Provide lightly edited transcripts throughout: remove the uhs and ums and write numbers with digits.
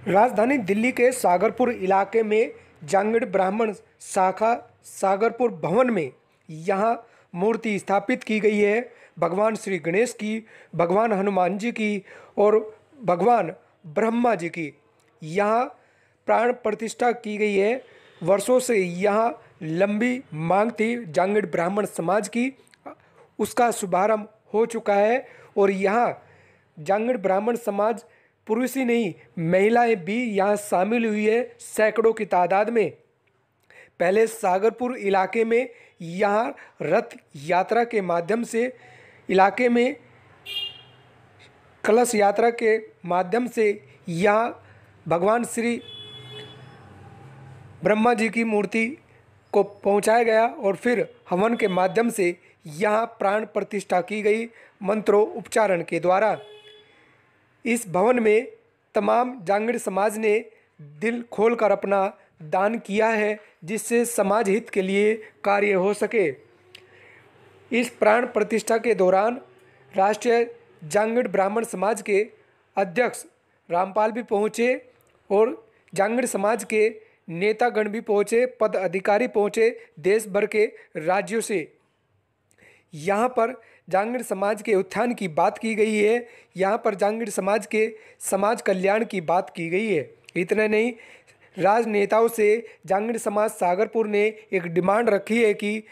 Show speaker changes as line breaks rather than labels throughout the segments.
राजधानी दिल्ली के सागरपुर इलाके में जांगड़ ब्राह्मण शाखा सागरपुर भवन में यहाँ मूर्ति स्थापित की गई है भगवान श्री गणेश की, भगवान हनुमान जी की और भगवान ब्रह्मा जी की। यहाँ प्राण प्रतिष्ठा की गई है। वर्षों से यहाँ लंबी मांग थी जांगड़ ब्राह्मण समाज की, उसका शुभारंभ हो चुका है और यहाँ जांगड़ ब्राह्मण समाज पुरुष ही नहीं, महिलाएं भी यहाँ शामिल हुई है सैकड़ों की तादाद में। पहले सागरपुर इलाके में यहाँ रथ यात्रा के माध्यम से इलाके में कलश यात्रा के माध्यम से यहाँ भगवान श्री ब्रह्मा जी की मूर्ति को पहुँचाया गया और फिर हवन के माध्यम से यहाँ प्राण प्रतिष्ठा की गई मंत्रों उच्चारण के द्वारा। इस भवन में तमाम जांगड़ समाज ने दिल खोलकर अपना दान किया है जिससे समाज हित के लिए कार्य हो सके। इस प्राण प्रतिष्ठा के दौरान राष्ट्रीय जांगड़ ब्राह्मण समाज के अध्यक्ष रामपाल भी पहुँचे और जांगड़ समाज के नेतागण भी पहुँचे, पद अधिकारी पहुँचे देश भर के राज्यों से। यहाँ पर जांगड़ समाज के उत्थान की बात की गई है, यहाँ पर जांगड़ समाज के समाज कल्याण की बात की गई है। इतना नहीं, राजनेताओं से जांगड़ समाज सागरपुर ने एक डिमांड रखी है कि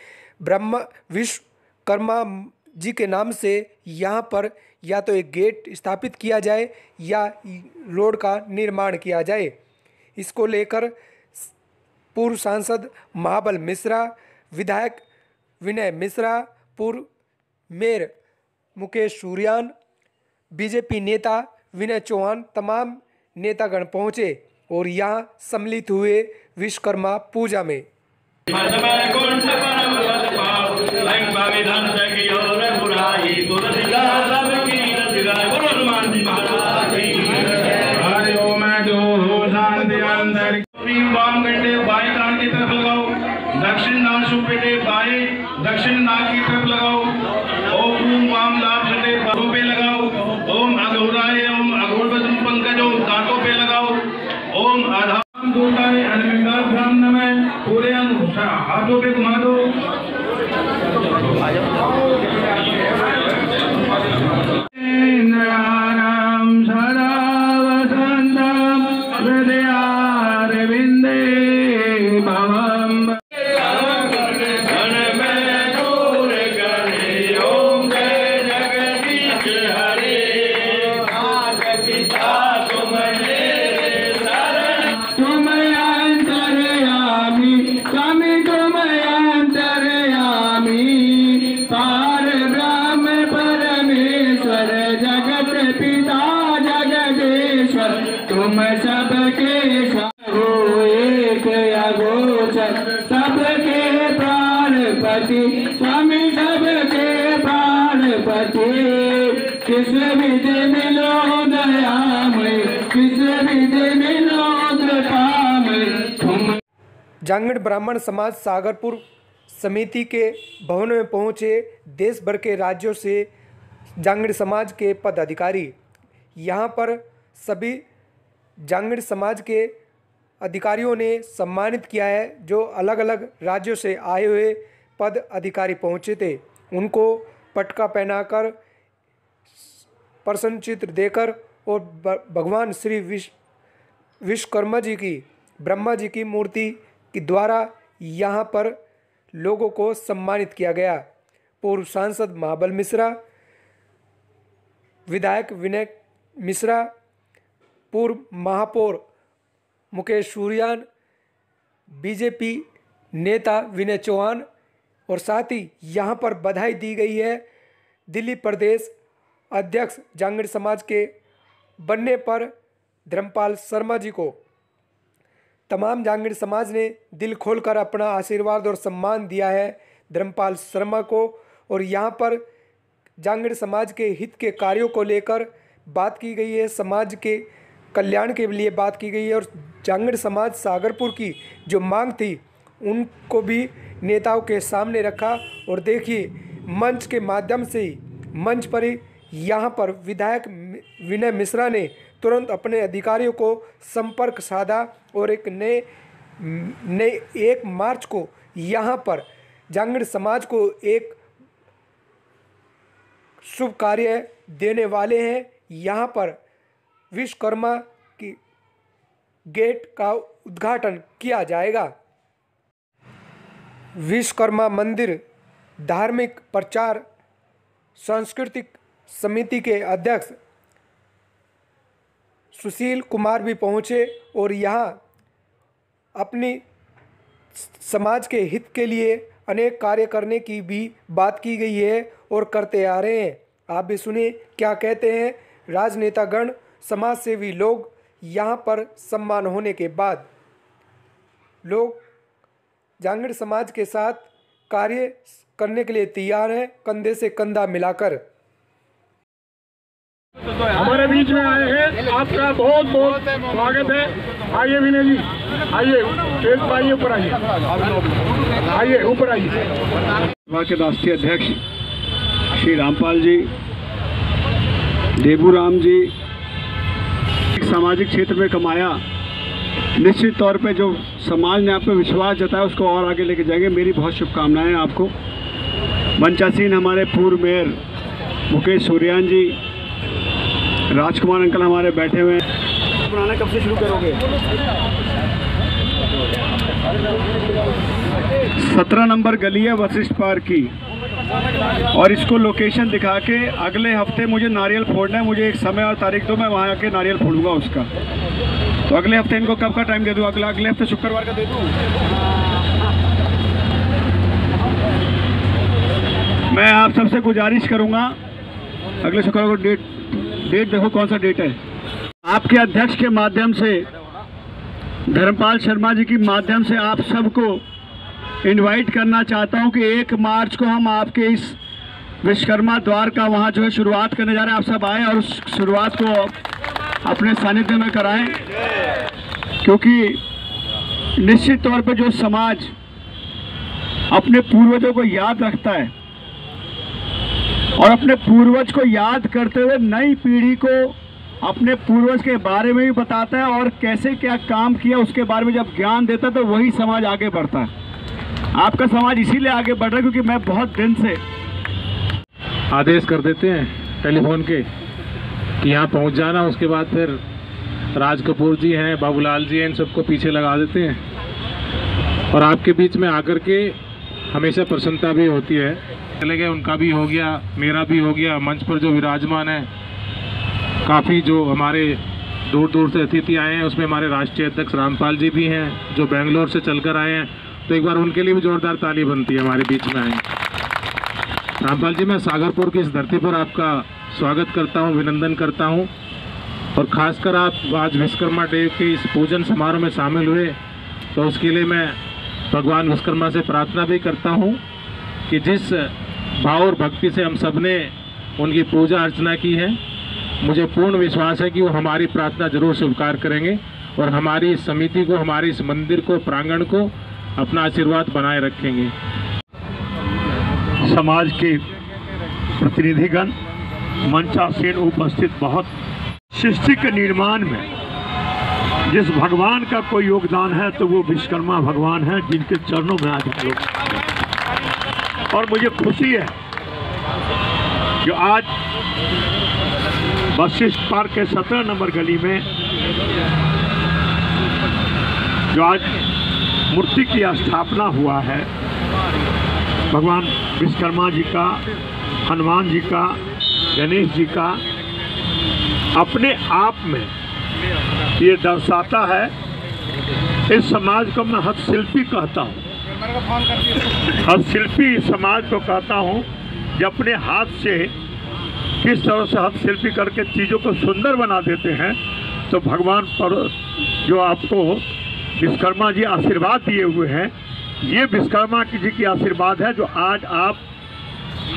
ब्रह्मा विश्वकर्मा जी के नाम से यहाँ पर या तो एक गेट स्थापित किया जाए या रोड का निर्माण किया जाए। इसको लेकर पूर्व सांसद महाबल मिश्रा, विधायक विनय मिश्रा, पूर्व मेयर मुकेश सूर्यान, बीजेपी नेता विनय चौहान, तमाम नेतागण पहुंचे और यहाँ सम्मिलित हुए विश्वकर्मा पूजा में।
दक्षिण नाक सुपेटे बाएं, दक्षिण नाक की तरफ लगाओ। ओम वाम लाभ छठे बाहों पे लगाओ। ओम अघोराय, ओम अघोरवज्र पंकज, ओम दांतों पे लगाओ। ओम आधाम दूताय अनविंदाभ्याम नमः। पूरे अंग हाथों पे घुमा दो। इंद्राणाम सदा वसंतम हृदयारविंदे भवम। तुम सबके हो एक अगोचर, सबके प्राणपति स्वामी, सबके प्राणपति। किस विधि मिलो दयामय, किस विधि मिलो कृपामय। तुम
जांगड़ ब्राह्मण समाज सागरपुर समिति के भवन में पहुंचे देश भर के राज्यों से जांगड़ समाज के पदाधिकारी। यहाँ पर सभी जांगड़ समाज के अधिकारियों ने सम्मानित किया है। जो अलग अलग राज्यों से आए हुए पद अधिकारी पहुँचे थे उनको पटका पहनाकर, प्रसन्न चित्र देकर और भगवान श्री विश्वकर्मा जी की, ब्रह्मा जी की मूर्ति के द्वारा यहाँ पर लोगों को सम्मानित किया गया। पूर्व सांसद महाबल मिश्रा, विधायक विनय मिश्रा, पूर्व महापौर मुकेश सूर्यान, बीजेपी नेता विनय चौहान और साथ ही यहाँ पर बधाई दी गई है दिल्ली प्रदेश अध्यक्ष जांगड़ समाज के बनने पर धर्मपाल शर्मा जी को। तमाम जांगड़ समाज ने दिल खोलकर अपना आशीर्वाद और सम्मान दिया है धर्मपाल शर्मा को और यहाँ पर जांगड़ समाज के हित के कार्यों को लेकर बात की गई है, समाज के कल्याण के लिए बात की गई है और जांगड़ समाज सागरपुर की जो मांग थी उनको भी नेताओं के सामने रखा। और देखिए मंच के माध्यम से ही, मंच पर ही यहाँ पर विधायक विनय मिश्रा ने तुरंत अपने अधिकारियों को संपर्क साधा और एक नए 1 मार्च को यहाँ पर जांगड़ समाज को एक शुभ कार्य देने वाले हैं। यहाँ पर विश्वकर्मा की गेट का उद्घाटन किया जाएगा। विश्वकर्मा मंदिर धार्मिक प्रचार सांस्कृतिक समिति के अध्यक्ष सुशील कुमार भी पहुँचे और यहाँ अपनी समाज के हित के लिए अनेक कार्य करने की भी बात की गई है और करते आ रहे हैं। आप भी सुनिए क्या कहते हैं राजनेतागण, समाज सेवी लोग। यहाँ पर सम्मान होने के बाद लोग जांगड़ समाज के साथ कार्य करने के लिए तैयार हैं, कंधे से कंधा मिलाकर।
हमारे बीच में आए हैं, आपका बहुत बहुत स्वागत है। आइए विनय जी, आइए स्टेज पर आइए, ऊपर आइए, आइए ऊपर आइए।
सभा के राष्ट्रीय अध्यक्ष श्री रामपाल जी, देबूराम जी, सामाजिक क्षेत्र में कमाया, निश्चित तौर पे जो समाज ने आप पे विश्वास जताया उसको और आगे लेके जाएंगे। मेरी बहुत शुभकामनाएं आपको। मंचासीन हमारे पूर्व मेयर मुकेश सूर्यान जी, राजकुमार अंकल हमारे बैठे हुए हैं। बनाना कब से शुरू करोगे? 17 नंबर गली है वशिष्ठ पार्क की, और इसको लोकेशन दिखा के अगले हफ्ते मुझे नारियल फोड़ना है। मुझे एक समय और तारीख दो, मैं वहाँ आके नारियल फोड़ूंगा उसका। तो अगले हफ्ते इनको कब का टाइम दे दूँ? अगले हफ्ते शुक्रवार का दे दूँ। मैं आप सबसे गुजारिश करूँगा, अगले शुक्रवार को डेट देखो कौन सा डेट है। आपके अध्यक्ष के माध्यम से, धर्मपाल शर्मा जी के माध्यम से आप सबको इनवाइट करना चाहता हूं कि 1 मार्च को हम आपके इस विश्वकर्मा द्वार का वहां जो है शुरुआत करने जा रहे हैं। आप सब आए और उस शुरुआत को अपने सानिध्य में कराएं, क्योंकि निश्चित तौर पे जो समाज अपने पूर्वजों को याद रखता है और अपने पूर्वज को याद करते हुए नई पीढ़ी को अपने पूर्वज के बारे में भी बताता है और कैसे क्या काम किया उसके बारे में जब ज्ञान देता है तो वही समाज आगे बढ़ता है। आपका समाज इसीलिए आगे बढ़ रहा है क्योंकि मैं बहुत दिन से
आदेश कर देते हैं टेलीफोन के कि यहाँ पहुँच जाना, उसके बाद फिर राज कपूर जी हैं, बाबूलाल जी हैं, इन सबको पीछे लगा देते हैं और आपके बीच में आकर के हमेशा प्रसन्नता भी होती है। चले गए उनका भी हो गया, मेरा भी हो गया। मंच पर जो विराजमान है, काफ़ी जो हमारे दूर दूर से अतिथि आए हैं उसमें हमारे राष्ट्रीय अध्यक्ष रामपाल जी भी हैं जो बेंगलोर से चलकर आए हैं, तो एक बार उनके लिए भी जोरदार ताली बनती है। हमारे बीच में आए रामपाल जी, मैं सागरपुर की इस धरती पर आपका स्वागत करता हूं, अभिनंदन करता हूं और ख़ासकर आप आज विश्वकर्मा डे के इस पूजन समारोह में शामिल हुए, तो उसके लिए मैं भगवान विश्वकर्मा से प्रार्थना भी करता हूं कि जिस भाव और भक्ति से हम सब ने उनकी पूजा अर्चना की है, मुझे पूर्ण विश्वास है कि वो हमारी प्रार्थना जरूर स्वीकार करेंगे और हमारी इस समिति को, हमारे इस मंदिर को, प्रांगण को अपना आशीर्वाद बनाए रखेंगे।
समाज के प्रतिनिधिगण, मंचासीन उपस्थित, बहुत सृष्टि के निर्माण में जिस भगवान का कोई योगदान है तो वो विश्वकर्मा भगवान है, जिनके चरणों में आज हम लोग। और मुझे खुशी है जो आज वशिष्ठ पार्क के 17 नंबर गली में जो आज मूर्ति की स्थापना हुआ है, भगवान विश्वकर्मा जी का, हनुमान जी का, गणेश जी का, अपने आप में ये दर्शाता है। इस समाज को मैं हस्तशिल्पी कहता हूँ, हस्तशिल्पी समाज को कहता हूँ जो अपने हाथ से किस तरह से हस्तशिल्पी करके चीज़ों को सुंदर बना देते हैं। तो भगवान पर जो आपको विश्वकर्मा जी आशीर्वाद दिए हुए हैं, ये विश्वकर्मा जी की आशीर्वाद है जो आज आप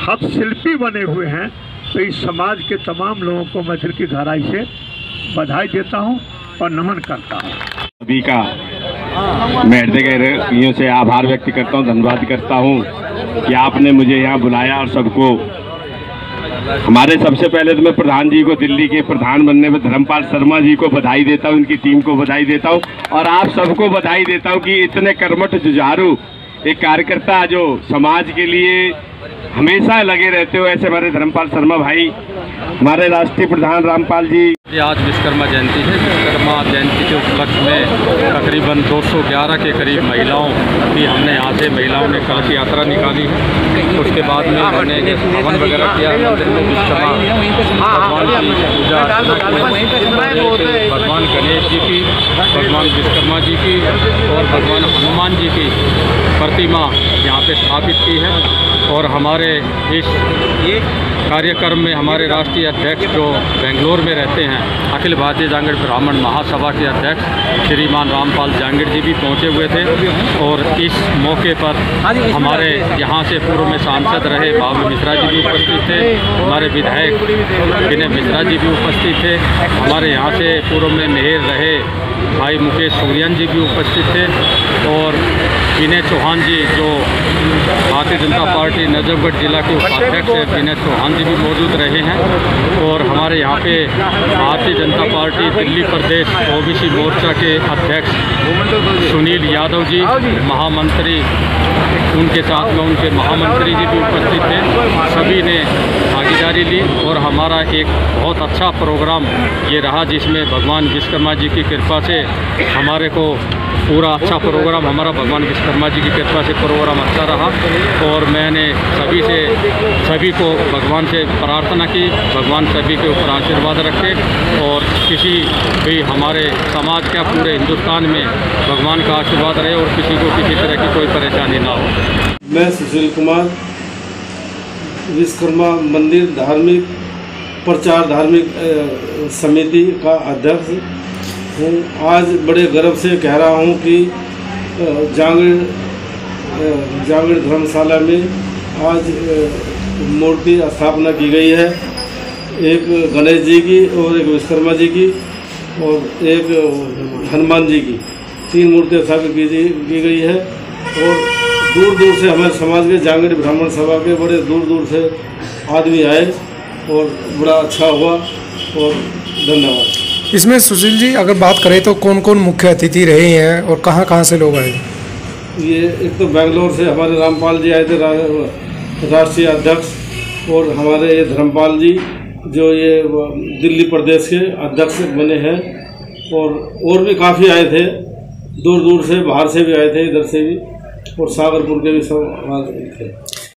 हस्तशिल्पी बने हुए हैं। तो इस समाज के तमाम लोगों को मैं दिल की गहराई से बधाई देता हूं और नमन करता हूं।
सभी का मैं हृदय से आभार व्यक्त करता हूं, धन्यवाद करता हूं कि आपने मुझे यहाँ बुलाया और सबको हमारे सबसे पहले तो मैं प्रधान जी को, दिल्ली के प्रधान बनने में धर्मपाल शर्मा जी को बधाई देता हूँ, इनकी टीम को बधाई देता हूँ और आप सबको बधाई देता हूँ कि इतने कर्मठ जुझारू एक कार्यकर्ता जो समाज के लिए हमेशा लगे रहते हो, ऐसे हमारे धर्मपाल शर्मा भाई, हमारे राष्ट्रीय प्रधान रामपाल जी।
आज विश्वकर्मा जयंती है। विश्वकर्मा जयंती के उपलक्ष्य में तकरीबन 211 के करीब महिलाओं की हमने यहाँ से महिलाओं ने कलश यात्रा निकाली है। उसके बाद में हमने हवन वगैरह किया मंदिर में विश्वकर्मा भगवान की पूजा भगवान गणेश जी की, भगवान विश्वकर्मा जी की और भगवान हनुमान जी की प्रतिमा यहाँ पे स्थापित की है। और हमारे इस कार्यक्रम में हमारे राष्ट्रीय अध्यक्ष जो बेंगलोर में रहते हैं, अखिल भारतीय जांगड़ ब्राह्मण महासभा के अध्यक्ष श्रीमान रामपाल जांगड़ जी भी पहुंचे हुए थे। और इस मौके पर हमारे यहाँ से पूर्व में सांसद रहे बाबू मिश्रा जी भी उपस्थित थे, हमारे विधायक विनय मिश्रा जी भी उपस्थित थे, हमारे यहाँ से पूर्व में मेयर रहे भाई मुकेश सूर्यन जी भी उपस्थित थे और विनय चौहान जी जो भारतीय जनता पार्टी नजफगढ़ जिला के उपाध्यक्ष है, विनय चौहान जी भी मौजूद रहे हैं। और हमारे यहाँ पे भारतीय जनता पार्टी दिल्ली प्रदेश ओबीसी मोर्चा के अध्यक्ष सुनील यादव जी, महामंत्री, उनके साथ में उनके महामंत्री जी भी उपस्थित थे, सभी ने भागीदारी ली। और हमारा एक बहुत अच्छा प्रोग्राम ये रहा जिसमें भगवान विश्वकर्मा जी की कृपा से हमारे को पूरा अच्छा प्रोग्राम, हमारा भगवान विश्वकर्मा जी की कृपा से प्रोग्राम अच्छा रहा। और मैंने सभी को भगवान से प्रार्थना की, भगवान सभी के ऊपर आशीर्वाद रखे और किसी भी हमारे समाज का पूरे हिंदुस्तान में भगवान का आशीर्वाद रहे और किसी को किसी तरह की कोई परेशानी ना हो।
मैं सुशील कुमार, विश्वकर्मा मंदिर धार्मिक प्रचार धार्मिक समिति का अध्यक्ष हूँ। आज बड़े गर्व से कह रहा हूँ कि जांगड़ धर्मशाला में आज मूर्ति स्थापना की गई है, एक गणेश जी की और एक विश्वकर्मा जी की और एक हनुमान जी की, 3 मूर्तियाँ स्थापित की गई है। और दूर दूर से हमारे समाज के जांगड़ ब्राह्मण सभा के बड़े दूर दूर से आदमी आए और बड़ा अच्छा हुआ और धन्यवाद।
इसमें सुशील जी अगर बात करें तो कौन कौन मुख्य अतिथि रहे हैं और कहाँ कहाँ से लोग आए?
ये एक तो बेंगलोर से हमारे रामपाल जी आए थे, राष्ट्रीय अध्यक्ष, और हमारे ये धर्मपाल जी जो ये दिल्ली प्रदेश के अध्यक्ष बने हैं, और भी काफ़ी आए थे, दूर दूर से, बाहर से भी आए थे, इधर से भी, और सागरपुर के भी सब आए थे।